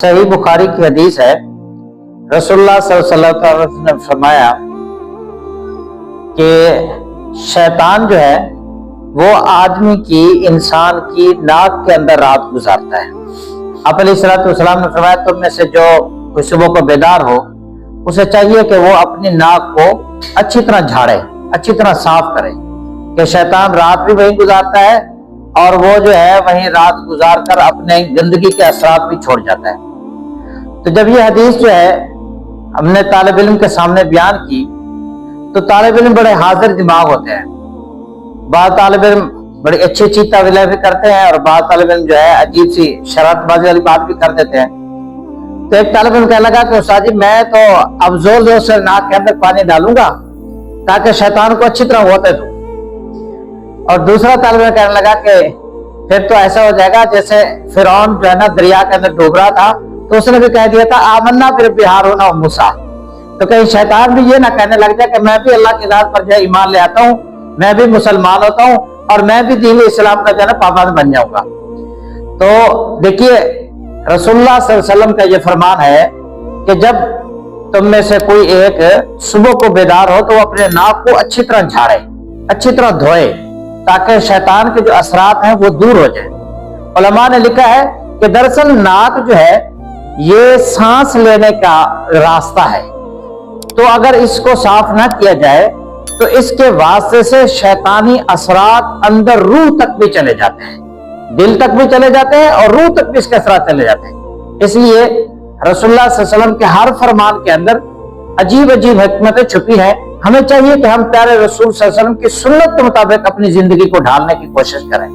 صحیح بخاری کی حدیث ہے، رسول اللہ صلی اللہ علیہ وسلم نے فرمایا کہ شیطان جو ہے وہ آدمی کی، انسان کی ناک کے اندر رات گزارتا ہے۔ آپ علیہ الصلوۃ والسلام نے فرمایا تم میں سے جو کوئی صبح کو بیدار ہو اسے چاہیے کہ وہ اپنی ناک کو اچھی طرح جھاڑے، اچھی طرح صاف کرے، کہ شیطان رات بھی وہیں گزارتا ہے اور وہ جو ہے وہیں رات گزار کر اپنے گندگی کے اثرات بھی چھوڑ جاتا ہے۔ تو جب یہ حدیث جو ہے ہم نے طالب علم کے سامنے بیان کی تو طالب علم بڑے حاضر دماغ ہوتے ہیں۔ بعض طالب علم بڑی اچھی اچھی تعویلیں بھی کرتے ہیں اور بعض طالب علم جو ہے عجیب سی شرارت بازی والی بات بھی کر دیتے ہیں۔ تو ایک طالب علم کہنے لگا کہ استاد جی میں تو اب زور زور سے ناک کے اندر پانی ڈالوں گا تاکہ شیطان کو اچھی طرح ہوتے دوں۔ اور دوسرا طالب علم کہنے لگا کہ پھر تو ایسا ہو جائے گا جیسے فرعون جو ہے نا دریا کے اندر ڈوب رہا تھا تو اس نے بھی کہہ دیا تھا آمنا پھر بہار ہونا موسیٰ۔ تو کہیں شیطان بھی یہ نہ کہنے لگ جائے کہ میں بھی اللہ کی ذات پر جو ہے ایمان لے آتا ہوں، میں بھی مسلمان ہوتا ہوں اور میں بھی دین اسلام کا جو ہے نا پابند بن جاؤں گا۔ تو دیکھیے رسول اللہ صلی اللہ علیہ وسلم کا یہ فرمان ہے کہ جب تم میں سے کوئی ایک صبح کو بیدار ہو تو وہ اپنے ناک کو اچھی طرح جھاڑے، اچھی طرح دھوئے تاکہ شیطان کے جو اثرات ہیں وہ دور ہو جائیں۔ علماء نے لکھا ہے کہ دراصل ناک جو ہے یہ سانس لینے کا راستہ ہے، تو اگر اس کو صاف نہ کیا جائے تو اس کے واسطے سے شیطانی اثرات اندر روح تک بھی چلے جاتے ہیں، دل تک بھی چلے جاتے ہیں اور روح تک بھی اس کے اثرات چلے جاتے ہیں۔ اس لیے رسول اللہ صلی اللہ علیہ وسلم کے ہر فرمان کے اندر عجیب عجیب حکمتیں چھپی ہیں۔ ہمیں چاہیے کہ ہم پیارے رسول صلی اللہ علیہ وسلم کی سنت کے مطابق اپنی زندگی کو ڈھالنے کی کوشش کریں۔